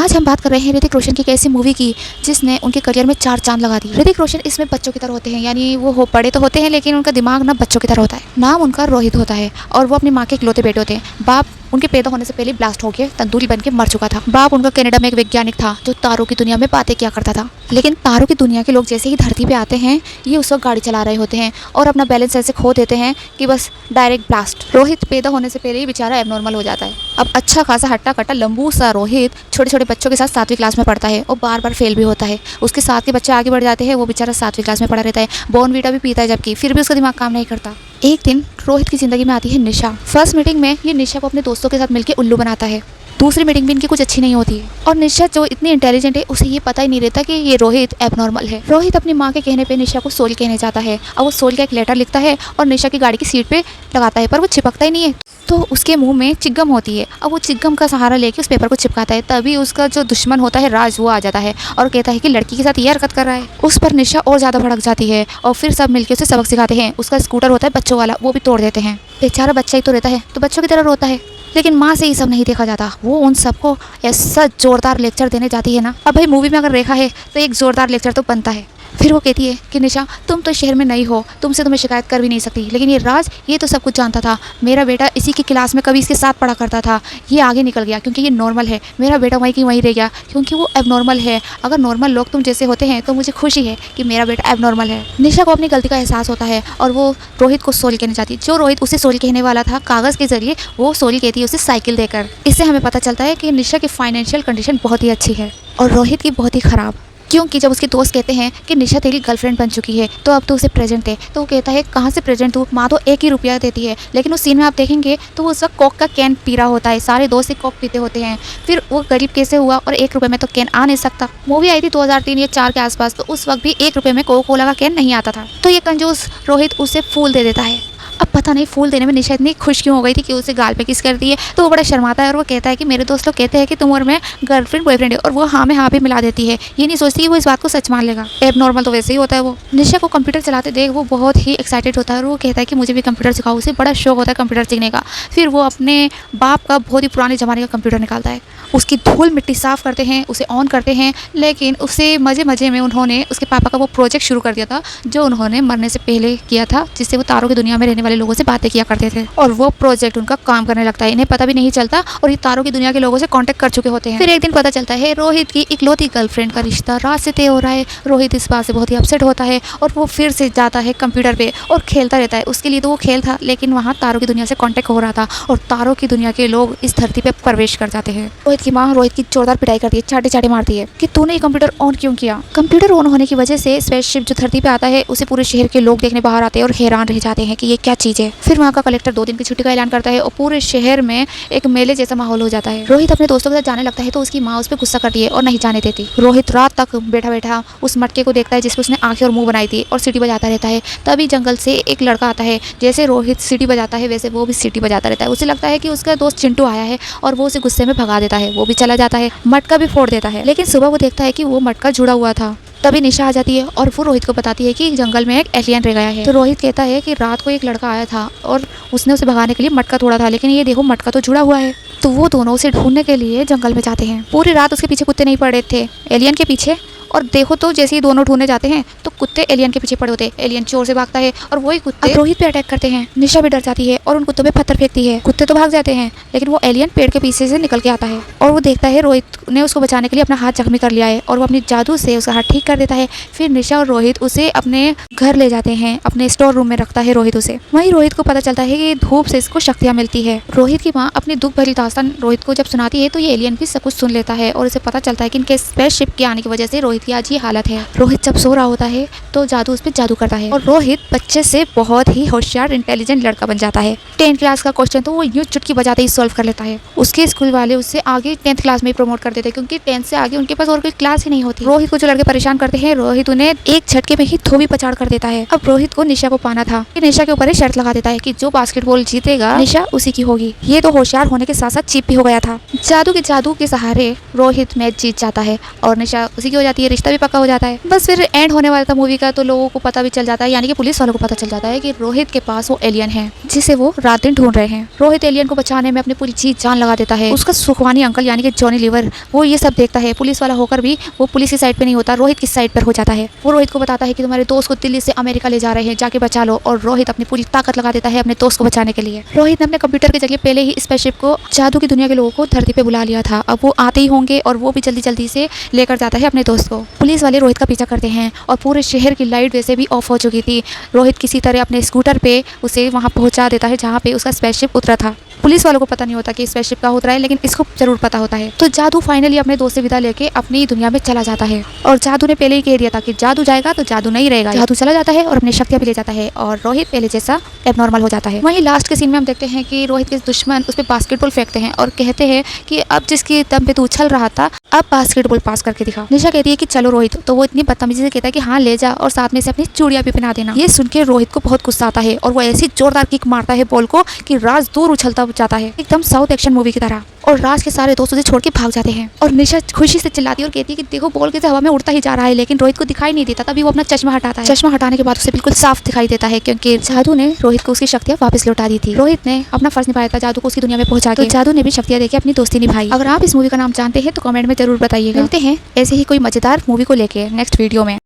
आज हम बात कर रहे हैं ऋतिक रोशन की एक ऐसी मूवी की जिसने उनके करियर में 4 चांद लगा दी। ऋतिक रोशन इसमें बच्चों की तरह होते हैं, यानी वो बड़े तो होते हैं लेकिन उनका दिमाग ना बच्चों की तरह होता है। नाम उनका रोहित होता है और वो अपनी माँ के इकलौते बेटे होते हैं। बाप उनके पैदा होने से पहले ब्लास्ट हो गया, तंदूरी बन के मर चुका था। बाप उनका कनाडा में एक वैज्ञानिक था जो तारों की दुनिया में बातें किया करता था। लेकिन तारों की दुनिया के लोग जैसे ही धरती पे आते हैं, ये उस वक्त गाड़ी चला रहे होते हैं और अपना बैलेंस ऐसे खो देते हैं कि बस डायरेक्ट ब्लास्ट। रोहित पैदा होने से पहले ही बेचारा एबनॉर्मल हो जाता है। अब अच्छा खासा हट्टा कट्टा लंबू सा रोहित छोटे छोटे बच्चों के साथ 7वीं क्लास में पढ़ता है और बार बार फेल भी होता है। उसके साथ के बच्चे आगे बढ़ जाते हैं, वो बेचारा 7वीं क्लास में पढ़ा रहता है, बॉर्नवीटा भी पीता है जबकि फिर भी उसका दिमाग काम नहीं करता। एक दिन रोहित की जिंदगी में आती है निशा। फर्स्ट मीटिंग में ये निशा को अपने दोस्तों के साथ मिलकर उल्लू बनाता है। दूसरी मीटिंग भी इनकी कुछ अच्छी नहीं होती है और निशा जो इतनी इंटेलिजेंट है उसे ये पता ही नहीं रहता कि ये रोहित एबनॉर्मल है। रोहित अपनी माँ के कहने पे निशा को सोल कहने जाता है और वो सोल का एक लेटर लिखता है और निशा की गाड़ी की सीट पे लगाता है, पर वो चिपकता ही नहीं है। तो उसके मुंह में चिगम होती है। अब वो चिगम का सहारा लेके उस पेपर को चिपकाता है, तभी उसका जो दुश्मन होता है राज वो आ जाता है और कहता है कि लड़की के साथ ये हरकत कर रहा है। उस पर निशा और ज़्यादा भड़क जाती है और फिर सब मिलकर उसे सबक सिखाते हैं। उसका स्कूटर होता है बच्चों वाला, वो भी तोड़ देते हैं। बेचारा बच्चा ही तो रहता है तो बच्चों की तरह रोता है, लेकिन माँ से ये सब नहीं देखा जाता। वो उन सबको ऐसा जोरदार लेक्चर देने जाती है ना। अब भाई मूवी में अगर रेखा है तो एक जोरदार लेक्चर तो बनता है। फिर वो कहती है कि निशा तुम तो शहर में नहीं हो, तुमसे तो मैं शिकायत कर भी नहीं सकती, लेकिन ये राज ये तो सब कुछ जानता था। मेरा बेटा इसी की क्लास में कभी इसके साथ पढ़ा करता था, ये आगे निकल गया क्योंकि ये नॉर्मल है। मेरा बेटा वहीं की वहीं रह गया क्योंकि वो एबनॉर्मल है। अगर नॉर्मल लोग तुम जैसे होते हैं तो मुझे खुशी है कि मेरा बेटा एबनॉर्मल है। निशा को अपनी गलती का एहसास होता है और वो रोहित को सोल कहने चाहती है। जो रोहित उसे सोल कहने वाला था कागज़ के जरिए, वो सोल कहती है उसे साइकिल देकर। इससे हमें पता चलता है कि निशा की फाइनेंशियल कंडीशन बहुत ही अच्छी है और रोहित की बहुत ही ख़राब। क्योंकि जब उसके दोस्त कहते हैं कि निशा तेरी गर्लफ्रेंड बन चुकी है तो अब तो उसे प्रेजेंट दे, तो वो कहता है कहाँ से प्रेजेंट दूँ, माँ तो 1 ही रुपया देती है। लेकिन उस सीन में आप देखेंगे तो वो उस वक्त कोक का कैन पी रहा होता है, सारे दोस्त ही कोक पीते होते हैं। फिर वो गरीब कैसे हुआ और 1 रुपये में तो कैन आ नहीं सकता। मूवी आई थी 2003 या 4 के आसपास, तो उस वक्त भी 1 रुपये में कोका कोला का कैन नहीं आता था। तो ये कंजूस रोहित उसे फूल दे देता है। अब पता नहीं फूल देने में निशा इतनी खुश क्यों हो गई थी कि उसे गाल पे किस कर दी है। तो वो बड़ा शर्माता है और वो कहता है कि मेरे दोस्त लोग कहते हैं कि तुम और मैं गर्लफ्रेंड बॉयफ्रेंड है, और वो हाँ में हाँ भी मिला देती है। ये नहीं सोचती कि वो इस बात को सच मान लेगा। एबनॉर्मल तो वैसे ही होता है वो। निशा को कंप्यूटर चलाते देख वो बहुत ही एक्साइटेड होता है और वो कहता है कि मुझे भी कंप्यूटर सिखाओ। उसे बड़ा शौक होता है कंप्यूटर सीखने का। फिर वो अपने बाप का बहुत ही पुराने ज़माने का कंप्यूटर निकालता है, उसकी धूल मिट्टी साफ़ करते हैं, उसे ऑन करते हैं। लेकिन उसे मज़े मज़े में उन्होंने उसके पापा का वो प्रोजेक्ट शुरू कर दिया था जो उन्होंने मरने से पहले किया था, जिससे वो तारों की दुनिया में रहने वाले लोगों से बातें किया करते थे। और वो प्रोजेक्ट उनका काम करने लगता है, इन्हें पता भी नहीं चलता और ये तारों की दुनिया के लोगों से कांटेक्ट कर चुके होते हैं। फिर एक दिन पता चलता है रोहित की इकलौती गर्लफ्रेंड का रिश्ता राज से तय हो रहा है। रोहित इस बात से बहुत ही अपसेट होता है और वो फिर से जाता है कंप्यूटर पे और खेलता रहता है। उसके लिए तो वो खेल था, लेकिन वहाँ तारों की दुनिया से कॉन्टेक्ट हो रहा था और तारों की दुनिया के लोग इस धरती पे प्रवेश कर जाते हैं। रोहित की माँ रोहित की जोरदार पिटाई करती है, चाटे चाटे मारती है कि तूने ये कंप्यूटर ऑन क्यों किया। कंप्यूटर ऑन होने की वजह से स्पेसशिप जो धरती पे आता है उसे पूरे शहर के लोग देखने बाहर आते हैं और हैरान रह जाते हैं कि ये क्या चीज़ है। फिर वहाँ का कलेक्टर 2 दिन की छुट्टी का ऐलान करता है और पूरे शहर में एक मेले जैसा माहौल हो जाता है। रोहित अपने दोस्तों के साथ जाने लगता है तो उसकी माँ उस पर गुस्सा करती है और नहीं जाने देती। रोहित रात तक बैठा बैठा उस मटके को देखता है जिसपे उसने आंखें और मुंह बनाई थी और सीटी बजाता रहता है। तभी जंगल से एक लड़का आता है, जैसे रोहित सीटी बजाता है वैसे वो भी सीटी बजाता रहता है। उसे लगता है कि उसका दोस्त चिंटू आया है और वो उसे गुस्से में भगा देता है। वो भी चला जाता है, मटका भी फोड़ देता है। लेकिन सुबह वो देखता है कि वो मटका जुड़ा हुआ था। तभी निशा आ जाती है और वो रोहित को बताती है कि जंगल में एक एलियन रह गया है। तो रोहित कहता है कि रात को एक लड़का आया था और उसने उसे भगाने के लिए मटका तोड़ा था, लेकिन ये देखो मटका तो जुड़ा हुआ है। तो वो दोनों उसे ढूंढने के लिए जंगल में जाते हैं। पूरी रात उसके पीछे कुत्ते नहीं पड़े थे, एलियन के पीछे। और देखो तो जैसे ही दोनों ढूंढने जाते हैं तो कुत्ते एलियन के पीछे पड़े होते हैं। एलियन चोर से भागता है और वही कुत्ते रोहित पे अटैक करते हैं। निशा भी डर जाती है और उन कुत्तों पे पत्थर फेंकती है। कुत्ते तो भाग जाते हैं लेकिन वो एलियन पेड़ के पीछे से निकल के आता है और वो देखता है रोहित ने उसको बचाने के लिए अपना हाथ जख्मी कर लिया है और वो अपनी जादू से उसका हाथ ठीक कर देता है। फिर निशा और रोहित उसे अपने घर ले जाते हैं, अपने स्टोर रूम में रखता है रोहित उसे। वहीं रोहित को पता चलता है कि धूप से इसको शक्तियाँ मिलती है। रोहित की माँ अपनी दुख भरी दास्तान रोहित को जब सुनाती है तो ये एलियन भी सब कुछ सुन लेता है और उसे पता चलता है कि इनके स्पेसशिप के आने की वजह से रोहित की आज ये हालत है। रोहित जब सो रहा होता है तो जादू उस पर जादू करता है और रोहित बच्चे से बहुत ही होशियार इंटेलिजेंट लड़का बन जाता है। 10th क्लास का क्वेश्चन तो वो यूं चुटकी बजाते ही सॉल्व कर लेता है। उसके स्कूल वाले उससे आगे 10th क्लास में ही प्रमोट कर देते हैं क्योंकि 10th से आगे उनके पास और कोई क्लास ही नहीं होती। रोहित को जो लड़के परेशान करते हैं रोहित उन्हें एक झटके में ही धोबी पछाड़ कर देता है। अब रोहित को निशा को पाना था कि निशा के ऊपर शर्त लगा देता है कि जो बास्केटबॉल जीतेगा निशा उसी की होगी। ये तो होशियार होने के साथ साथ चीप भी हो गया था। जादू के सहारे रोहित मैच जीत जाता है और निशा उसी की हो जाती है, रिश्ता भी पक्का हो जाता है। बस फिर एंड होने वाला था मूवी का तो लोगों को पता भी चल जाता है, यानी कि पुलिस वालों को पता चल जाता है कि रोहित के पास वो एलियन है जिसे वो रात दिन ढूंढ रहे हैं। रोहित एलियन को बचाने में अपनी पूरी जी जान लगा देता है। उसका सुखवानी अंकल यानी कि जॉनी लीवर वो ये सब देखता है। पुलिस वाला होकर भी वो पुलिस की साइड पे नहीं होता, रोहित की साइड पर हो जाता है। वो रोहित को बताता है कि तुम्हारे दोस्त को दिल्ली से अमेरिका ले जा रहे हैं, जाके बचा लो। और रोहित अपनी पूरी ताकत लगा देता है अपने दोस्त को बचाने के लिए। रोहित ने अपने कंप्यूटर के जरिए पहले ही स्पेसशिप को जादू की दुनिया के लोगों को धरती पे बुला लिया था। अब वो आते ही होंगे और वो भी जल्दी जल्दी से लेकर जाता है अपने दोस्त को। पुलिस वाले रोहित का पीछा करते हैं और पूरे शहर की लाइट वैसे भी ऑफ हो चुकी थी। रोहित किसी तरह अपने स्कूटर पे उसे वहां पहुंचा देता है जहां पे उसका स्पेसशिप उतरा था। पुलिस वालों को पता नहीं होता कि स्पेसशिप का उतरा है, लेकिन इसको जरूर पता होता है। तो जादू फाइनली अपने दोस्त से विदा लेके अपनी दुनिया में चला जाता है। और जादू ने पहले ही कह दिया था कि जादू जाएगा तो जादू नहीं रहेगा। जादू चला जाता है और अपनी शक्तियां भी ले जाता है और रोहित पहले जैसा एबनॉर्मल हो जाता है। वहीं लास्ट के सीन में हम देखते हैं कि रोहित के दुश्मन उस पर बास्केटबॉल फेंकते हैं और कहते हैं कि अब जिसके दम पे तू उछल रहा था अब बास्केटबॉल पास करके दिखा। निशा कहती है कि चलो रोहित, तो वो इतनी बदतमीजी से कहता है कि हाँ ले जा और साथ में से अपनी चूड़ियां भी पहना देना। ये सुन के रोहित को बहुत गुस्सा आता है और वो ऐसी जोरदार किक मारता है बॉल को कि राज दूर उछलता जाता है, एकदम साउथ एक्शन मूवी की तरह। और राज के सारे दोस्त उसे छोड़ के भाग जाते हैं और निशा खुशी से चिल्लाती है और कहती है कि देखो बॉल कैसे हवा में उड़ता ही जा रहा है, लेकिन रोहित को दिखाई नहीं देता। तभी वो अपना चश्मा हटाता है। चश्मा हटाने के बाद उसे बिल्कुल साफ दिखाई देता है क्योंकि जादू ने रोहित को उसकी शक्तियां वापस लौटा दी थी। रोहित ने अपना फर्ज निभाया था जादू को उसकी दुनिया में पहुंचा के। तो जादू ने भी शक्तियां देके अपनी दोस्ती निभाई। अगर आप इस मूवी का नाम जानते हैं तो कमेंट में जरूर बताइएगा। मिलते हैं ऐसे ही कोई मजेदार मूवी को लेके नेक्स्ट वीडियो में।